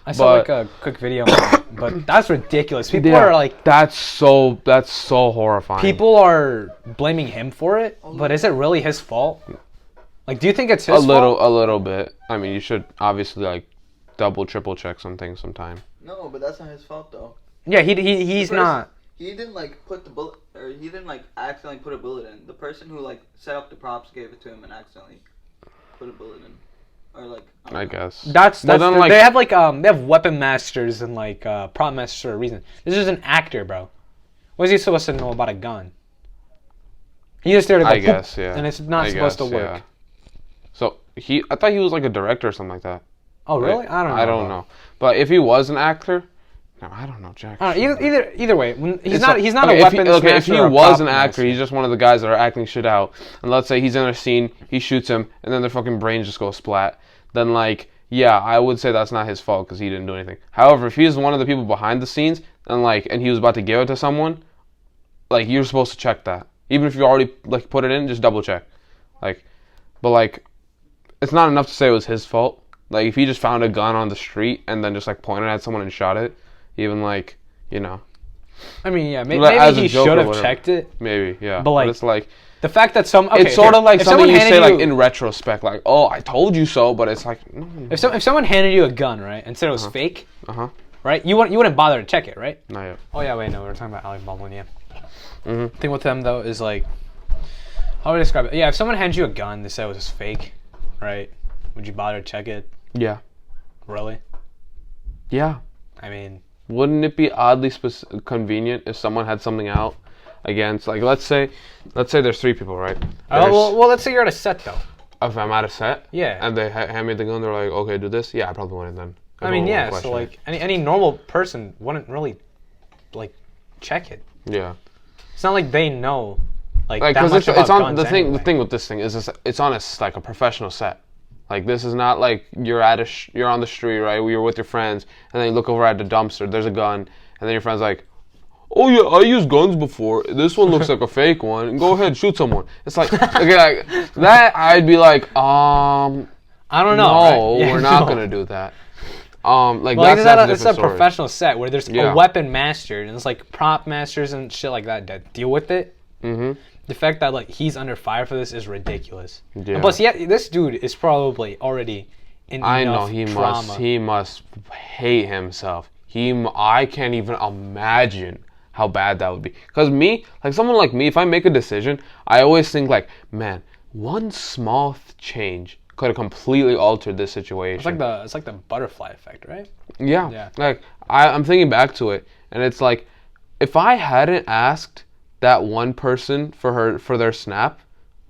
I saw like a quick video, but that's ridiculous. People are like... That's so horrifying. People are blaming him for it, but is it really his fault? Like, do you think it's his fault? A little bit. I mean, you should obviously like double, triple check something sometime. No, but that's not his fault though. Yeah, he's not. He didn't like put the bullet, or he didn't like accidentally put a bullet in. The person who like set up the props gave it to him and accidentally put a bullet in, or like. I guess. That's they have like they have weapon masters and like prop masters for a reason. This is an actor, bro. What is he supposed to know about a gun? He's just there to go. I guess, yeah. And it's not supposed to work. Yeah. So I thought he was like a director or something like that. Oh really? Like, I don't know. But if he was an actor, no, I don't know, Jack. Either way, he's not a weapons master. If he was an actor, he's just one of the guys that are acting shit out. And let's say he's in a scene, he shoots him, and then their fucking brains just go splat. Then like, yeah, I would say that's not his fault because he didn't do anything. However, if he's one of the people behind the scenes, and he was about to give it to someone, like you're supposed to check that. Even if you already like put it in, just double check. Like, but like, it's not enough to say it was his fault. Like, if he just found a gun on the street and then just, like, pointed at someone and shot it, even, like, you know. I mean, yeah, maybe he joke should or have whatever. checked it. Maybe, yeah. But, like, it's like... The fact that it's sort of like something you say, like, in retrospect. Like, oh, I told you so, but it's like... No. If someone handed you a gun, right, and said it was fake, right, you wouldn't bother to check it, right? Not yet. Oh, yeah, wait, no, we were talking about Alec Baldwin, yeah. Mm-hmm. The thing with them, though, is, like... How would I describe it? Yeah, if someone hands you a gun, they said it was fake, right, would you bother to check it? Yeah. Really? Yeah. I mean... Wouldn't it be oddly convenient if someone had something out against, like, let's say there's 3 people, right? Well, let's say you're at a set, though. If I'm at a set, yeah, and they hand me the gun, they're like, okay, do this. Yeah, I probably wouldn't then. I mean, yeah. So like, any normal person wouldn't really, like, check it. Yeah. It's not like they know, like that because much it's about on guns the thing. anyway. The thing with this thing is it's on like a professional set. Like, this is not like you're you're on the street, right? You're with your friends, and then you look over at the dumpster. There's a gun, and then your friend's like, "Oh yeah, I used guns before. This one looks like a fake one. Go ahead, shoot someone." It's like, okay, like that. I'd be like, I don't know. No, right? Yeah, we're not gonna do that. Like, well, that's a professional set where there's a weapon master and it's like prop masters and shit like that deal with it. Mm-hmm. The fact that like he's under fire for this is ridiculous. Yeah. And plus, this dude is probably already in enough trauma. He must hate himself. I can't even imagine how bad that would be. Because someone like me, if I make a decision, I always think like, man, one small change could have completely altered this situation. It's like the butterfly effect, right? Yeah. Yeah. Like, I'm thinking back to it, and it's like, if I hadn't asked that one person for their snap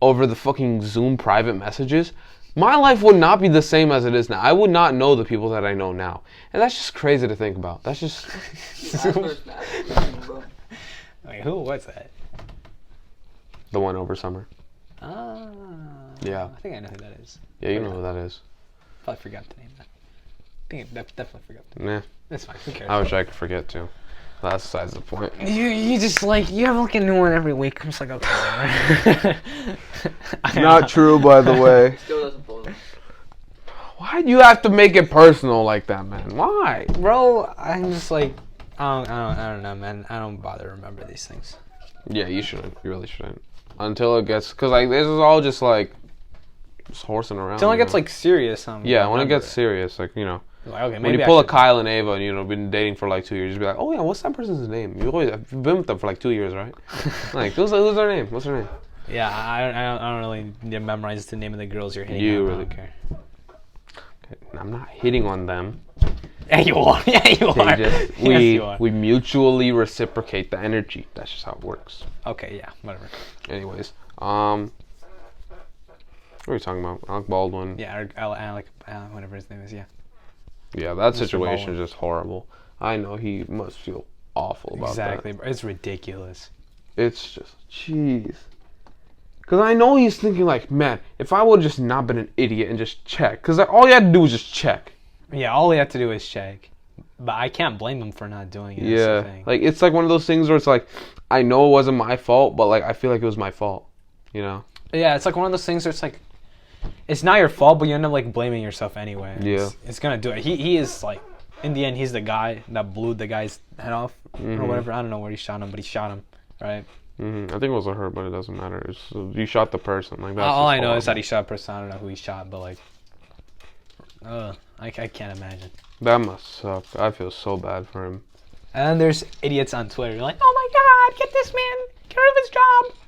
over the fucking Zoom private messages, my life would not be the same as it is now. I would not know the people that I know now. And that's just crazy to think about. That's just... Like, who was that? The one over summer. Ah. Yeah. I think I know who that is. Yeah, you know who that is. Probably forgot the name. I think I definitely forgot the name. Nah. That's fine. Who cares? I wish I could forget too. That's besides the point. You just like, you have like a new one every week. I'm just like, okay. Not true, by the way. Still doesn't follow. Why do you have to make it personal like that, man? Why? Bro, I'm just like, I don't know, man. I don't bother to remember these things. Yeah, you shouldn't. You really shouldn't. Until it gets, because like this is all just like, just horsing around. Until it gets like serious. Yeah, when it gets serious, like, you know. Like, okay, when you pull a Kyle and Ava and, you know, been dating for like 2 years, you'd be like, oh yeah, what's that person's name? You've been with them for like 2 years, right? Like, who's their name? What's her name? Yeah, I don't really need to memorize the name of the girls you're hitting. You on. really care. Okay. I'm not hitting on them. Yeah, you are. Yeah, you are. Yes, you are. We mutually reciprocate the energy. That's just how it works. Okay, yeah, whatever. Anyways, what are we talking about? Alec Baldwin. Yeah, Alec, whatever his name is. Yeah. Yeah, that situation is just horrible. I know he must feel awful about that. Exactly, it's ridiculous. It's just, jeez. Because I know he's thinking like, man, if I would have just not been an idiot and just check. Because all he had to do was just check. Yeah, all he had to do is check. But I can't blame him for not doing it. Yeah, like, it's like one of those things where it's like, I know it wasn't my fault, but like, I feel like it was my fault, you know? Yeah, it's like one of those things where it's like, it's not your fault, but you end up like blaming yourself anyway. Yeah. It's gonna do it. He is like, in the end, he's the guy that blew the guy's head off or whatever. I don't know where he shot him, but he shot him, right? I think it was a hurt, but it doesn't matter. You shot the person. Like, that's all I know is that he shot a person. I don't know who he shot, but like, I can't imagine. That must suck. I feel so bad for him. And then there's idiots on Twitter. You're like, oh my God, get this man, get rid of his job.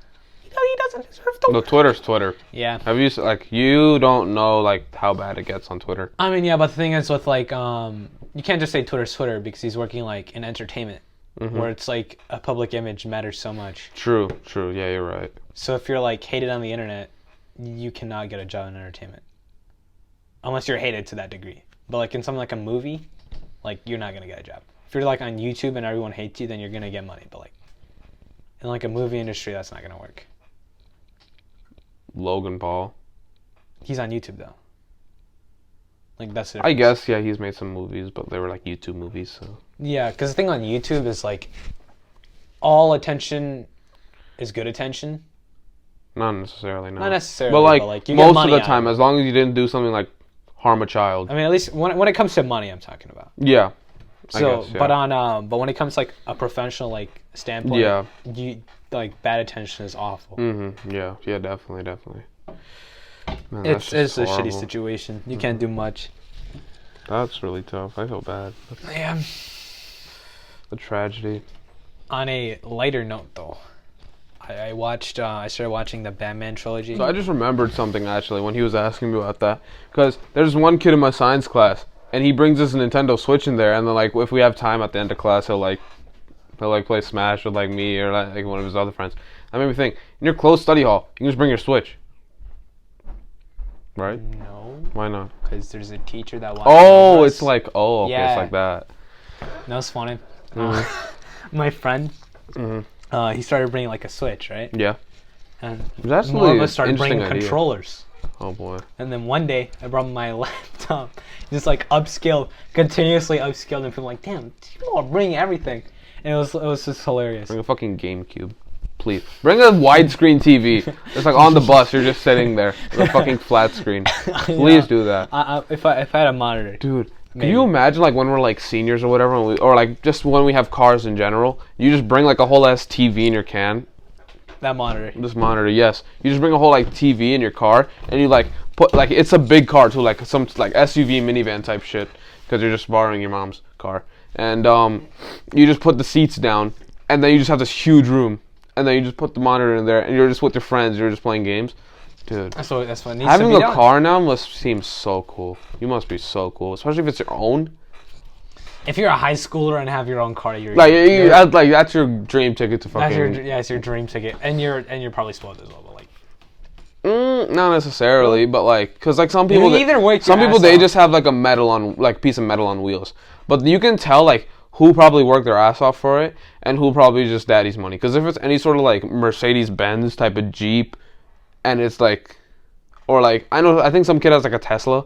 He doesn't deserve to. No, Twitter's Twitter. Yeah. Have you you don't know like how bad it gets on Twitter? I mean, yeah, but the thing is with like you can't just say Twitter's Twitter because he's working like in entertainment, where it's like a public image matters so much. True. Yeah, you're right. So if you're like hated on the internet, you cannot get a job in entertainment, unless you're hated to that degree. But like in something like a movie, like you're not gonna get a job. If you're like on YouTube and everyone hates you, then you're gonna get money. But like in like a movie industry, that's not gonna work. Logan Paul. He's on YouTube though. Like that's the I guess, yeah, he's made some movies, but they were like YouTube movies, so. Yeah, because the thing on YouTube is like all attention is good attention, Not necessarily, no. Not necessarily, but you get most money of the out time, of it. as long as you didn't do something like harm a child. I mean, at least when it comes to money, I'm talking about. Yeah. So, I guess, yeah. but when it comes to like a professional like standpoint, Yeah. you like bad attention is awful. Mm-hmm. Yeah. Yeah. Definitely. Man, It's that's a just shitty horrible. situation. You can't do much. That's really tough. I feel bad. That's Yeah. a tragedy. On a lighter note, though, I started watching the Batman trilogy. So I just remembered something actually when he was asking me about that, because there's one kid in my science class, and he brings us a Nintendo Switch in there, and then like if we have time at the end of class, he'll play Smash with like me or like one of his other friends. That made me think, in your closed study hall, you can just bring your Switch, right? No, Why not? because there's a teacher that watches. Oh, it's like okay, Yeah. it's like that. No, it's funny. My Mm-hmm. friend, he started bringing like a Switch, right? Yeah. And That's more of really us started bringing interesting idea. controllers. Oh boy. And then one day, I brought my laptop, just like continuously upscaled, and people were like, damn, people are bringing everything. And it was just hilarious. Bring a fucking GameCube. Please. Bring a widescreen TV. It's like on the bus, you're just sitting there with a fucking flat screen. Please do that. If I had a monitor. Dude, Maybe. can you imagine like when we're like seniors or whatever, or like just when we have cars in general, you just bring like a whole ass TV in your can? That monitor. This monitor, yes. You just bring a whole like TV in your car, and you like put like, it's a big car too, like some like SUV minivan type shit, because you're just borrowing your mom's car. And you just put the seats down, and then you just have this huge room, and then you just put the monitor in there, and you're just with your friends, you're just playing games. Dude, That's what needs having to be a done. car now must seem so cool. You must be so cool, especially if it's your own. If you're a high schooler and have your own car, you're That's your dream ticket to fucking. it's your dream ticket, and you're probably spoiled as well. But like, Not necessarily, but like, cause like some people, either work some your people ass they off. just have like a piece of metal on wheels. But you can tell like who probably worked their ass off for it, and who probably just daddy's money. Cause if it's any sort of like Mercedes Benz type of Jeep, and it's like, or like I think some kid has like a Tesla.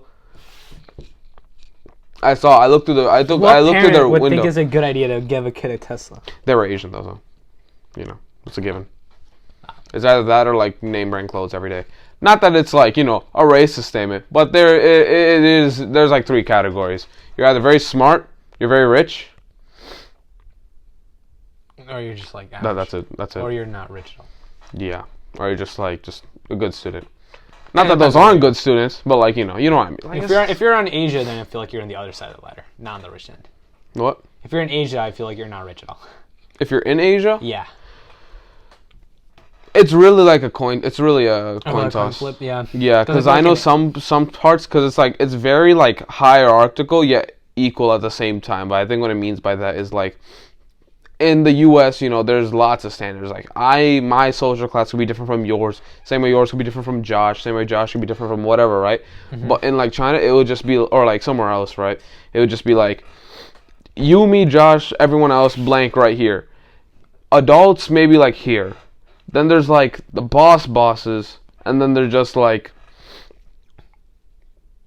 I looked through what their parent would window. think it's a good idea to give a kid a Tesla? They were Asian though, so you know, it's a given. It's either that or like name brand clothes every day. Not that it's like, you know, a racist statement, but there's like three categories. You're either very smart, you're very rich. Or you're just like average. That's it. Or you're not rich at all. Yeah. Or you're just a good student. Not that those aren't good students, but like, you know what I mean. Like, If you're on Asia, then I feel like you're on the other side of the ladder, not on the rich end. what? If you're in Asia, I feel like you're not rich at all. If you're in Asia, Yeah. it's really like a coin. It's really a coin toss. Flip, yeah. Yeah, because I know some parts, because it's like, it's very like hierarchical yet equal at the same time. But I think what it means by that is like, in the U.S., you know, there's lots of standards. Like my social class could be different from yours. Same way yours could be different from Josh. Same way Josh could be different from whatever, right? Mm-hmm. But in like China, it would just be, or like somewhere else, right? It would just be like, you, me, Josh, everyone else, blank right here. Adults maybe like here. Then there's like the bosses, and then there's just like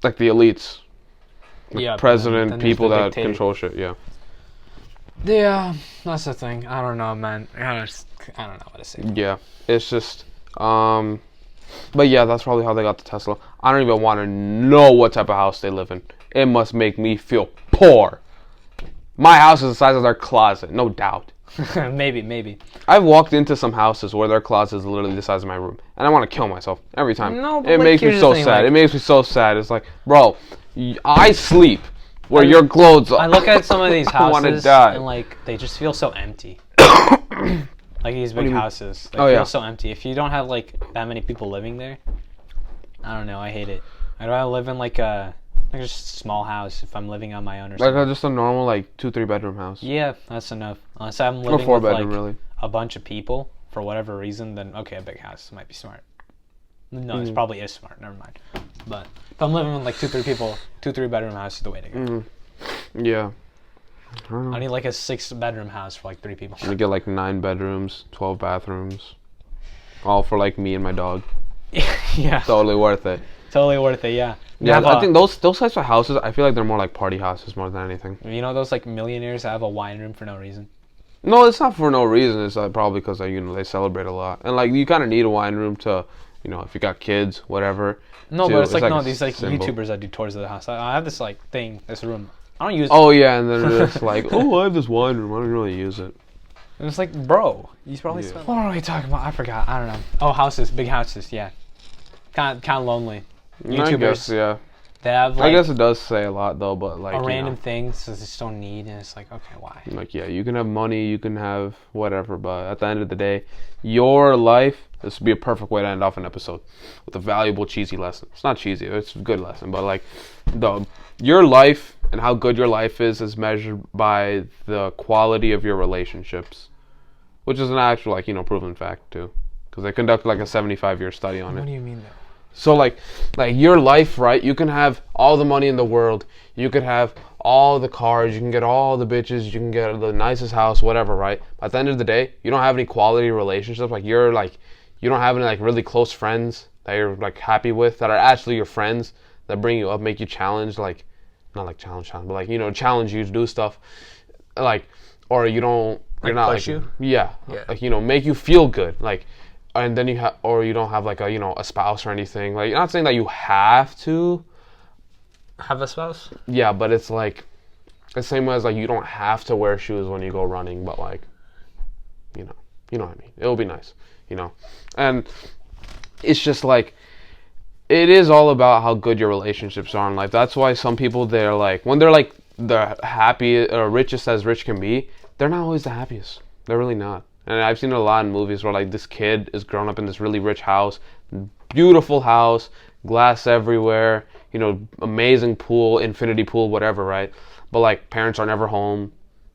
the elites. Like Yeah, president, then people there's the that dictator. control shit, yeah. Yeah, that's the thing. I don't know, man. I don't know what to say. Yeah, it's just, but yeah, that's probably how they got the Tesla. I don't even want to know what type of house they live in. It must make me feel poor. My house is the size of their closet, no doubt. Maybe. I've walked into some houses where their closet is literally the size of my room, and I want to kill myself every time. No, but it like, makes me here's so the thing, sad. like- It makes me so sad. It's like, bro, I sleep where your clothes are. I look at some of these I wanna houses die. and like they just feel so empty. Like these big houses, they feel so empty. If you don't have like that many people living there, I don't know. I hate it. I'd rather live in like just a small house if I'm living on my own or something. Like just a normal like 2-3 bedroom house. Yeah, that's enough. Unless I'm Or living 4 with bedroom like really. a bunch of people for whatever reason, then okay, a big house might be smart. No, it probably is smart. Never mind. But if I'm living with like 2-3 people, 2-3 bedroom house is the way to go. Yeah. I need like a 6-bedroom house for like 3 people. We get like 9 bedrooms, 12 bathrooms, all for like me and my dog. Yeah, Totally worth it. totally worth it. Yeah. Yeah, I think those types of houses, I feel like they're more like party houses more than anything. You know those like millionaires that have a wine room for no reason. No, it's not for no reason. It's probably because they celebrate a lot, and like you kind of need a wine room to, if you got kids, whatever. No, but it's like no, these like symbol. YouTubers that do tours of the house. I have this like thing, this room. I don't use. Oh yeah, and then it's like, oh, I have this wine room. I don't really use it. And it's like, bro, you probably spent. What are we talking about? I forgot. I don't know. Oh, houses, big houses. Yeah, kind of lonely. YouTubers. I guess, yeah. They have. I guess it does say a lot though, but like a random thing, so they just don't need, and it's like, okay, why? Like yeah, you can have money, you can have whatever, but at the end of the day, your life. This would be a perfect way to end off an episode with a valuable cheesy lesson. It's not cheesy, it's a good lesson, but like your life and how good your life is measured by the quality of your relationships, which is an actual proven fact too, because they conducted like a 75-year study on it. What do you mean though? So like your life, right? You can have all the money in the world, you could have all the cars, you can get all the bitches, you can get the nicest house, whatever, right? But at the end of the day, you don't have any quality relationships. You don't have any like really close friends that you're like happy with, that are actually your friends, that bring you up, make you challenge, like not like challenge, but like challenge you to do stuff, like, or you don't, you're not push like you? Yeah, like make you feel good, like, and then you have, or you don't have like a spouse or anything. Like, you're not saying that you have to have a spouse. Yeah, but it's like the same way as like you don't have to wear shoes when you go running, but like, you know what I mean. It'll be nice. And it's just like, it is all about how good your relationships are in life. That's why some people, they're like, when they're like the happy or richest as rich can be, they're not always the happiest. They're really not. And I've seen it a lot in movies where like this kid is grown up in this really rich house, beautiful house, glass everywhere, amazing pool, infinity pool, whatever, right? But like parents are never home.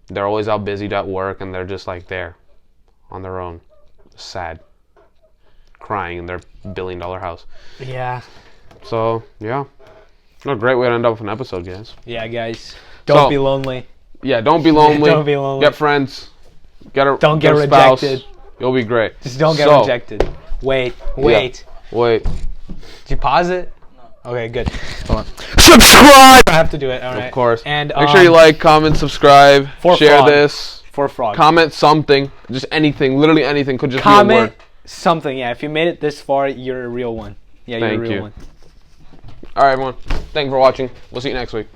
They're always out busied at work, and they're just like there on their own. Sad, crying in their $1 billion house. Yeah. So yeah, what a great way to end up with an episode, guys. Yeah, guys, don't be lonely. Yeah, don't be lonely. Don't be lonely. Get friends. Don't get spouse. Rejected. You'll be great. Just don't get rejected. Wait. Yeah. Wait. Did you pause it? No. Okay, good. Hold on. Subscribe. I have to do it. All right. Of course. And make sure you like, comment, subscribe, share this. For frog. Comment something, just anything, literally anything. Could just comment be a word. Something. Yeah, if you made it this far, you're a real one. Yeah, you're a real one. All right, everyone. Thank you for watching. We'll see you next week.